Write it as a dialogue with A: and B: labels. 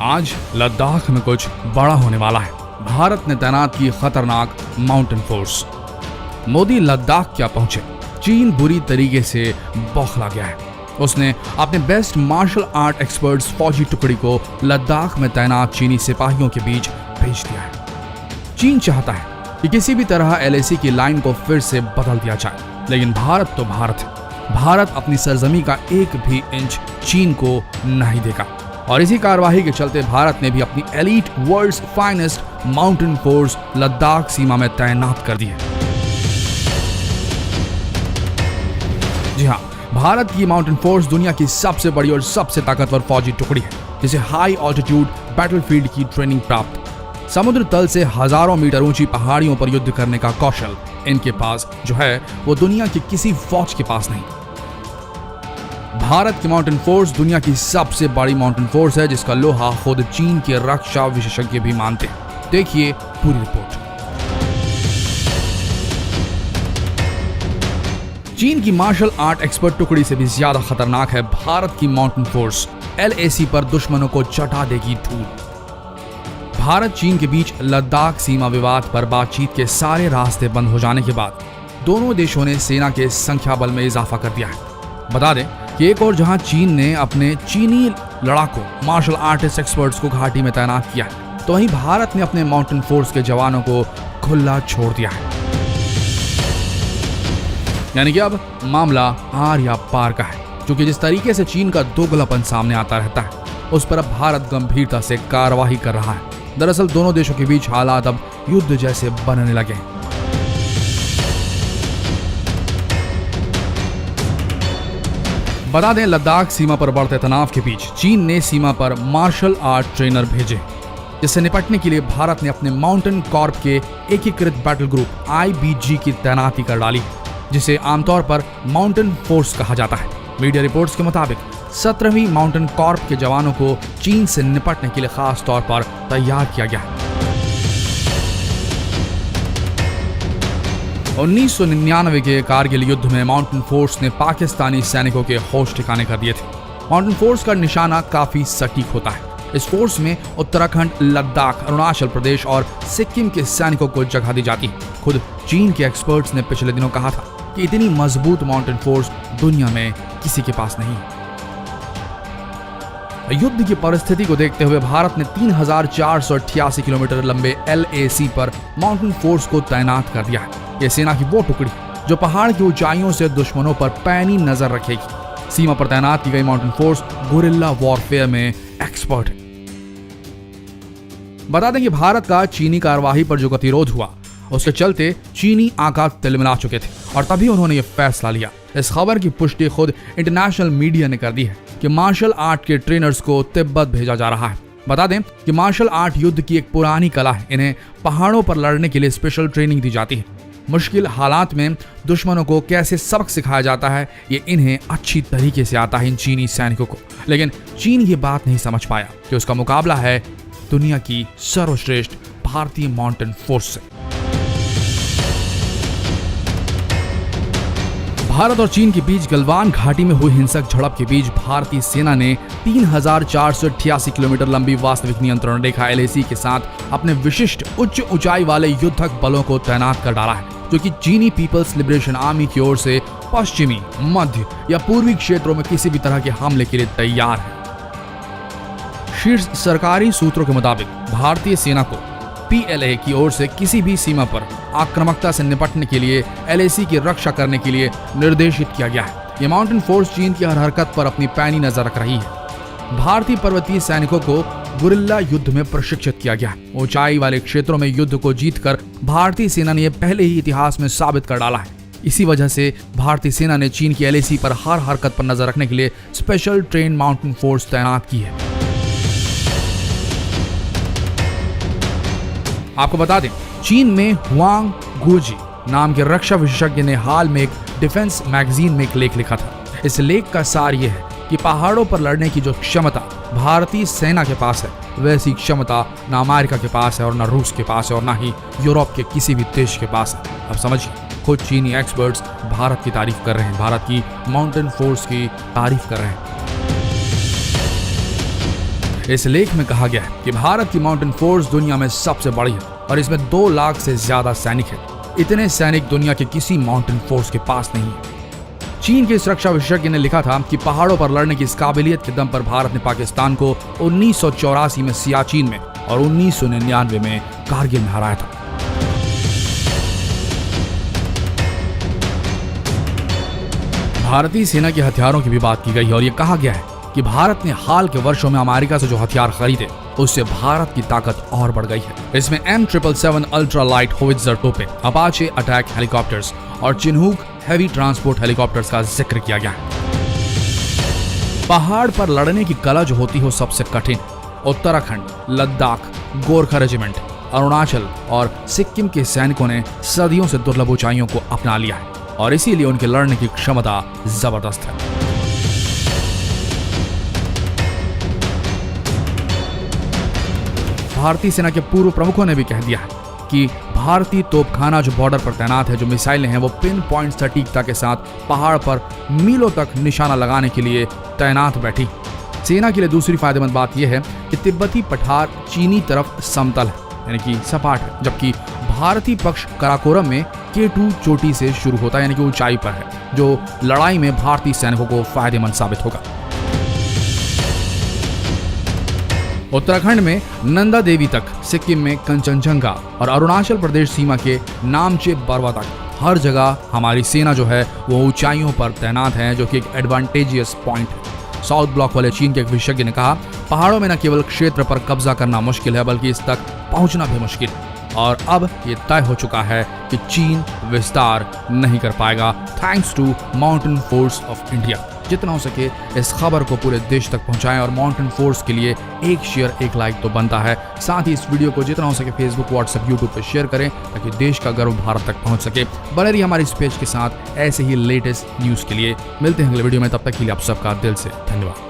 A: आज लद्दाख में कुछ बड़ा होने वाला है। भारत ने तैनात की खतरनाक माउंटेन फोर्स। मोदी लद्दाख क्या पहुंचे, चीन बुरी तरीके से बौखला गया है। उसने अपने बेस्ट मार्शल आर्ट एक्सपर्ट्स फौजी टुकड़ी को लद्दाख में तैनात चीनी सिपाहियों के बीच भेज दिया है। चीन चाहता है कि किसी भी तरह LAC की लाइन को फिर से बदल दिया जाए, लेकिन भारत तो भारत है। भारत अपनी सरजमी का एक भी इंच चीन को नहीं देगा और इसी कार्यवाही के चलते भारत ने भी अपनी elite world's finest mountain force Ladakh सीमा में तैनात कर दी है। जी हाँ, भारत की माउंटेन फोर्स दुनिया की सबसे बड़ी और सबसे ताकतवर फौजी टुकड़ी है, जिसे हाई ऑल्टीट्यूड बैटलफील्ड की ट्रेनिंग प्राप्त, समुद्र तल से हजारों मीटर ऊंची पहाड़ियों पर युद्ध करने का कौशल इनके पास जो है वो दुनिया की किसी फौज के पास नहीं। भारत की माउंटेन फोर्स दुनिया की सबसे बड़ी माउंटेन फोर्स है, जिसका लोहा खुद चीन के रक्षा विशेषज्ञ भी मानते हैं। देखिए पूरी रिपोर्ट। चीन की मार्शल आर्ट एक्सपर्ट टुकड़ी से भी ज्यादा खतरनाक है भारत की माउंटेन फोर्स। LAC पर दुश्मनों को चटा देगी धूल। भारत चीन के बीच लद्दाख सीमा विवाद पर बातचीत के सारे रास्ते बंद हो जाने के बाद दोनों देशों ने सेना के संख्या बल में इजाफा कर दिया है। बता दें कि एक और जहां चीन ने अपने चीनी लड़ाकों मार्शल आर्टिस्ट एक्सपर्ट्स को घाटी में तैनात किया है, तो वहीं भारत ने अपने माउंटेन फोर्स के जवानों को खुला छोड़ दिया है। यानी कि अब मामला आर या पार का है, क्योंकि जिस तरीके से चीन का दोगलापन सामने आता रहता है, उस पर अब भारत गंभीरता से कार्रवाई कर रहा है। दरअसल दोनों देशों के बीच हालात अब युद्ध जैसे बनने लगे हैं। बता दें, लद्दाख सीमा पर बढ़ते तनाव के बीच चीन ने सीमा पर मार्शल आर्ट ट्रेनर भेजे, जिससे निपटने के लिए भारत ने अपने माउंटेन कॉर्प के एकीकृत बैटल ग्रुप IBG की तैनाती कर डाली, जिसे आमतौर पर माउंटेन फोर्स कहा जाता है। मीडिया रिपोर्ट्स के मुताबिक 17वीं माउंटेन कॉर्प के जवानों को चीन से निपटने के लिए खास तौर पर तैयार किया गया है। 1999 के कारगिल युद्ध में माउंटेन फोर्स ने पाकिस्तानी सैनिकों के होश ठिकाने कर दिए थे। माउंटेन फोर्स का निशाना काफी सटीक होता है। इस फोर्स में उत्तराखंड, लद्दाख, अरुणाचल प्रदेश और सिक्किम के सैनिकों को जगह दी जाती है। खुद चीन के एक्सपर्ट्स ने पिछले दिनों कहा था कि इतनी मजबूत माउंटेन फोर्स दुनिया में किसी के पास नहीं है। युद्ध की परिस्थिति को देखते हुए भारत ने 3488 किलोमीटर लंबे LAC पर माउंटेन फोर्स को तैनात कर दिया है। यह सेना की वो टुकड़ी जो पहाड़ की ऊंचाइयों से दुश्मनों पर पैनी नजर रखेगी। सीमा पर तैनात की गई माउंटेन फोर्स गुरिल्ला वॉरफेयर में एक्सपर्ट है। बता दें कि भारत का चीनी कार्यवाही पर जो गतिरोध हुआ, उसके चलते चीनी आका तिलमिला चुके थे और तभी उन्होंने ये फैसला लिया। इस खबर की पुष्टि खुद इंटरनेशनल मीडिया ने कर दी है कि मार्शल आर्ट के ट्रेनर्स को तिब्बत भेजा जा रहा है। बता दें कि मार्शल आर्ट युद्ध की एक पुरानी कला है। इन्हें पहाड़ों पर लड़ने के लिए स्पेशल ट्रेनिंग दी जाती है। मुश्किल हालात में दुश्मनों को कैसे सबक सिखाया जाता है, ये इन्हें अच्छी तरीके से आता है इन चीनी सैनिकों को। लेकिन चीन ये बात नहीं समझ पाया कि उसका मुकाबला है दुनिया की सर्वश्रेष्ठ भारतीय माउंटेन फोर्स से। भारत और चीन के बीच गलवान घाटी में हुई हिंसक झड़प के बीच भारतीय सेना ने 3488 किलोमीटर लंबी वास्तविक नियंत्रण रेखा LAC के साथ अपने विशिष्ट उच्च ऊंचाई वाले युद्धक बलों को तैनात कर डाला है, जो कि चीनी पीपल्स लिबरेशन आर्मी की ओर से पश्चिमी, मध्य या पूर्वी क्षेत्रों में किसी भी तरह के हमले के लिए तैयार है। शीर्ष सरकारी सूत्रों के मुताबिक भारतीय सेना को PLA की ओर से किसी भी सीमा पर आक्रामकता से निपटने के लिए LAC की रक्षा करने के लिए निर्देशित किया गया है। ये माउंटेन फोर्स चीन की हर हरकत पर अपनी पैनी नजर रख रही है। भारतीय पर्वतीय सैनिकों को गुरिल्ला युद्ध में प्रशिक्षित किया गया है। ऊंचाई वाले क्षेत्रों में युद्ध को जीतकर भारतीय सेना ने पहले ही इतिहास में साबित कर डाला है। इसी वजह से भारतीय सेना ने चीन की LAC पर हर हरकत पर नजर रखने के लिए स्पेशल ट्रेन माउंटेन फोर्स तैनात की है। आपको बता दें, चीन में हुआंग गुजी नाम के रक्षा विशेषज्ञ ने हाल में एक डिफेंस मैगजीन में एक लेख लिखा था। इस लेख का सार यह है कि पहाड़ों पर लड़ने की जो क्षमता भारतीय सेना के पास है, वैसी क्षमता ना अमेरिका के पास है और ना रूस के पास है और ना ही यूरोप के किसी भी देश के पास है। अब समझिए, खुद चीनी एक्सपर्ट्स भारत की तारीफ कर रहे हैं, भारत की माउंटेन फोर्स की तारीफ कर रहे हैं। इस लेख में कहा गया है कि भारत की माउंटेन फोर्स दुनिया में सबसे बड़ी है और इसमें 2 लाख से ज्यादा सैनिक है। इतने सैनिक दुनिया के किसी माउंटेन फोर्स के पास नहीं है। चीन के सुरक्षा विशेषज्ञ ने लिखा था कि पहाड़ों पर लड़ने की इस काबिलियत के दम पर भारत ने पाकिस्तान को 1984 में सियाचिन में और 1999 में कारगिल में हराया था। भारतीय सेना के हथियारों की भी बात की गई है और ये कहा गया है कि भारत ने हाल के वर्षों में अमेरिका से जो हथियार खरीदे उससे भारत की ताकत और बढ़ गई है। इसमें M777 अल्ट्रा लाइट होवित्जर तोपें, अपाचे अटैक हेलीकॉप्टर्स और चिनूक हैवी ट्रांसपोर्ट हेलीकॉप्टर्स का जिक्र किया गया है। पहाड़ पर लड़ने की कला जो होती है सबसे कठिन उत्तराखंड, लद्दाख, गोरखा रेजिमेंट, अरुणाचल और सिक्किम के सैनिकों ने सदियों से दुर्लभ ऊंचाइयों को अपना लिया है और इसीलिए उनके लड़ने की क्षमता जबरदस्त है। भारतीय सेना के पूर्व प्रमुखों ने भी कह दिया है कि भारतीय तोपखाना जो बॉर्डर पर तैनात है, जो मिसाइलें हैं वो पिन पॉइंट सटीकता के साथ पहाड़ पर मीलों तक निशाना लगाने के लिए तैनात बैठी। सेना के लिए दूसरी फायदेमंद बात यह है कि तिब्बती पठार चीनी तरफ समतल है, यानी कि सपाट है, जबकि भारतीय पक्ष कराकोरम में K2 चोटी से शुरू होता है, यानी कि ऊंचाई पर है, जो लड़ाई में भारतीय सैनिकों को फायदेमंद साबित होगा। उत्तराखंड में नंदा देवी तक, सिक्किम में कंचनजंगा और अरुणाचल प्रदेश सीमा के नामचे बरवा तक हर जगह हमारी सेना जो है वो ऊंचाइयों पर तैनात है, जो कि एक एडवांटेजियस पॉइंट है। साउथ ब्लॉक वाले चीन के एक विशेषज्ञ ने कहा, पहाड़ों में न केवल क्षेत्र पर कब्जा करना मुश्किल है बल्कि इस तक पहुंचना भी मुश्किल है और अब ये तय हो चुका है कि चीन विस्तार नहीं कर पाएगा thanks to mountain force of India. जितना हो सके इस खबर को पूरे देश तक पहुंचाएं और माउंटेन फोर्स के लिए एक शेयर एक लाइक तो बनता है। साथ ही इस वीडियो को जितना हो सके फेसबुक, व्हाट्सएप, यूट्यूब पर शेयर करें ताकि देश का गर्व भारत तक पहुंच सके। बने रहिए हमारे इस पेज के साथ ऐसे ही लेटेस्ट न्यूज के लिए। मिलते हैं अगले वीडियो में, तब तक के लिए आप सबका दिल से धन्यवाद।